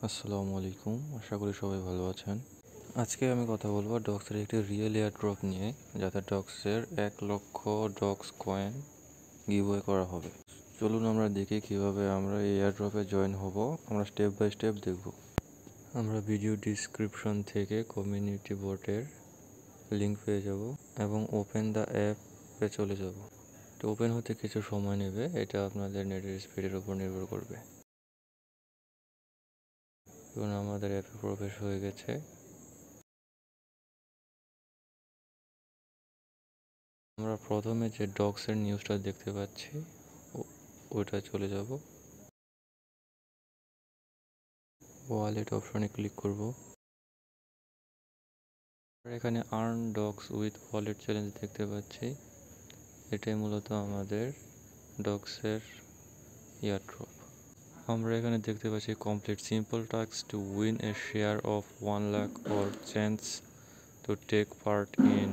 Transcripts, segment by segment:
আসসালামু আলাইকুম, আশা করি সবাই ভালো আছেন। আজকে আমি কথা বলবো ডক্সের একটি রিয়েল এয়ারড্রপ নিয়ে, যাতে ডক্সের 1,00,000 ডক্স কয়েন গিভওয়ে করা হবে। চলুন আমরা দেখি কিভাবে আমরা এই এয়ারড্রপে জয়েন হব। আমরা স্টেপ বাই স্টেপ দেখব। আমরা ভিডিও ডিসক্রিপশন থেকে কমিউনিটি বোর্ডের লিঙ্ক পেয়ে যাব এবং ওপেন দ্য অ্যাপে চলে যাব। তো ওপেন হতে কিছু সময় নেবে, এটা আপনাদের নেটের স্পিডের উপর নির্ভর করবে। এখন আমাদের অ্যাপে প্রবেশ হয়ে গেছে। আমরা প্রথমে যে ডক্সের নিউজটা দেখতে পাচ্ছি ওইটা চলে যাব। ওয়ালেট অপশনে ক্লিক করব। এখানে earn docs with wallet challenge দেখতে পাচ্ছি। এটাই মূলত আমাদের ডক্সের এয়ারড্রপ। আমরা এখানে দেখতে পাচ্ছি complete simple task to win a share of 1 lakh or chance to take part in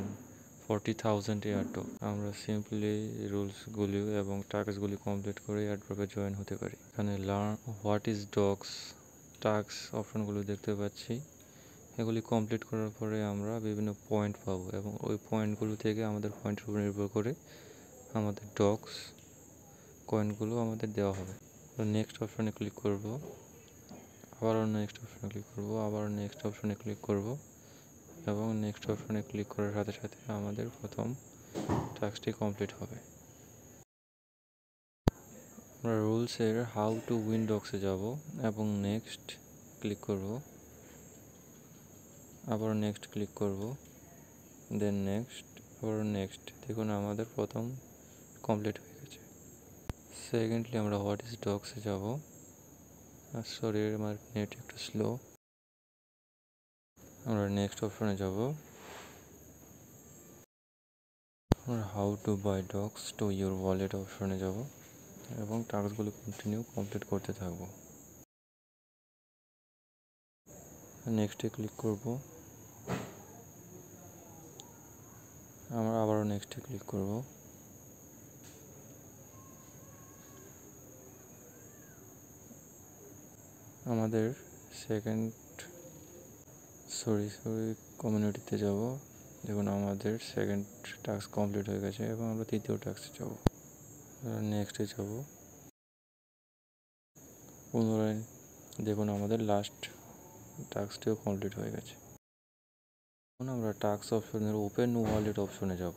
40,000 airdrop. আমরা সিম্পলি রুলসগুলি এবং টাস্কগুলি কমপ্লিট করে এয়ারড্রপে জয়েন হতে পারি। এখানে learn what is docs task অপশনগুলো দেখতে পাচ্ছি। এগুলি কমপ্লিট করার পরে আমরা বিভিন্ন পয়েন্ট পাবো এবং ওই পয়েন্টগুলো থেকে আমাদের পয়েন্টের উপর নির্ভর করে আমাদের ডক্স কয়েনগুলো আমাদের দেওয়া হবে। নেক্সট অপশনে ক্লিক করব, আবারও নেক্সট অপশনে ক্লিক করব, আবারও নেক্সট অপশনে ক্লিক করব এবং নেক্সট অপশনে ক্লিক করার সাথে সাথে আমাদের প্রথম টাস্কটি কমপ্লিট হবে। আমরা রুলসের হাউ টু উইন ডক্সে যাব এবং নেক্সট ক্লিক করব, আবার নেক্সট ক্লিক করব, দেন নেক্সট, আবার নেক্সট। দেখুন আমাদের প্রথম কমপ্লিট হয়ে গেছে। সেকেন্ডলি আমরা হোয়াট ইজ ডক্সে যাব। সরি, আমার নেট একটু স্লো। আমরা নেক্সট অপশনে যাব। আমরা how to buy docs to your wallet অপশনে যাব এবং টাস্কগুলো কন্টিনিউ কমপ্লিট করতে থাকবো। নেক্সটে ক্লিক করব, আমরা আবারও নেক্সটে ক্লিক করব। আমাদের কমিউনিটিতে যাব। দেখুন আমাদের সেকেন্ড টাস্ক কমপ্লিট হয়ে গেছে এবং আমরা তৃতীয় টাস্কে যাব। নেক্সটে যাব। পুনরায় দেখুন আমাদের লাস্ট টাস্কটিও কমপ্লিট হয়ে গেছে। এখন আমরা টাস্ক অপশনের ওপেন ওয়ালেট অপশনে যাব।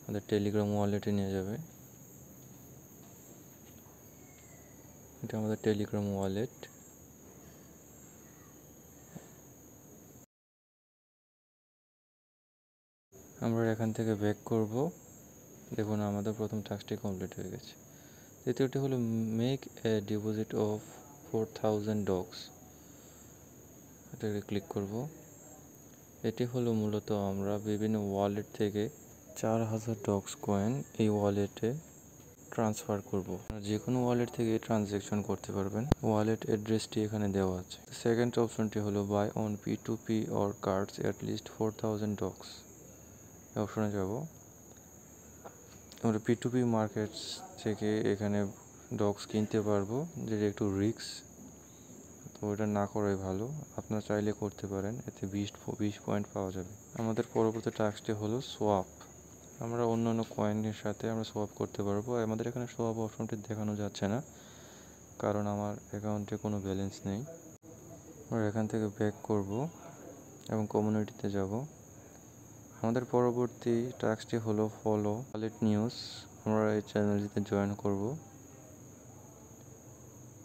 আমাদের টেলিগ্রাম ওয়ালেটে নিয়ে যাবে। এটা আমাদের টেলিগ্রাম ওয়ালেট। আমরা এখান থেকে ব্যাক করব। দেখুন আমাদের প্রথম টাস্কটি কমপ্লিট হয়ে গেছে। দ্বিতীয়টি হলো make a deposit of 4,000 docs. এটাকে ক্লিক করব। এটি হলো মূলত আমরা বিভিন্ন ওয়ালেট থেকে 4,000 ডক্স কয়েন এই ওয়ালেটে ট্রান্সফার করব। যে কোনো ওয়ালেট থেকে ট্রানজ্যাকশন করতে পারবেন। ওয়ালেট অ্যাড্রেসটি এখানে দেওয়া আছে। সেকেন্ড অপশনটি হলো buy on P2P or cards at least 4,000 docs. অপশনে যাব। আমরা P2P মার্কেটস থেকে এখানে ডক্স কিনতে পারবো, যেটা একটু রিস্ক, তো এটা না করাই ভালো। আপনারা চাইলে করতে পারেন, এতে 20 পয়েন্ট পাওয়া যাবে। আমাদের পরবর্তী টাস্কটি হলো সোয়াপ। আমরা অন্যান্য কয়েনের সাথে আমরা সোয়াপ করতে পারবো। আমাদের এখানে সোয়াপ অপশনটি দেখানো যাচ্ছে না, কারণ আমার অ্যাকাউন্টে কোনো ব্যালেন্স নেই। আমরা এখান থেকে ব্যাক করব এবং কমিউনিটিতে যাব। আমাদের পরবর্তী টাস্কটি হলো ফলো ওয়ালেট নিউজ। আমরা এই চ্যানেলটিতে জয়েন করব।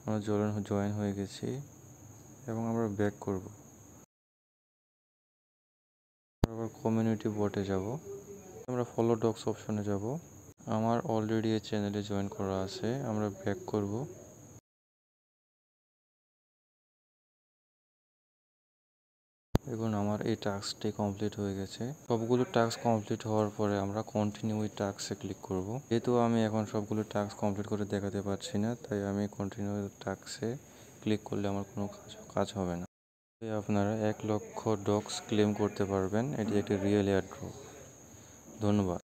আমরা জয়েন হয়ে গেছি এবং আমরা ব্যাক করব। আবার কমিউনিটি বোর্ডে যাব। আমরা ফলো ডক্স অপশনে যাব। আমার অলরেডি এই চ্যানেলে জয়েন করা আছে। আমরা ব্যাক করব। দেখুন আমার এই টাস্কটি কমপ্লিট হয়ে গেছে। সবগুলো টাস্ক কমপ্লিট হওয়ার পরে আমরা কন্টিনিউ এই টাস্কে ক্লিক করব। যেহেতু আমি এখন সবগুলো টাস্ক কমপ্লিট করে দেখাতে পারছি না, তাই আমি কন্টিনিউ টাস্কে ক্লিক করলে আমার কোনো কাজ হবে না। আপনারা 1,00,000 ডক্স ক্লেম করতে পারবেন। এটি একটি রিয়েল এয়ারড্রপ। ধন্যবাদ।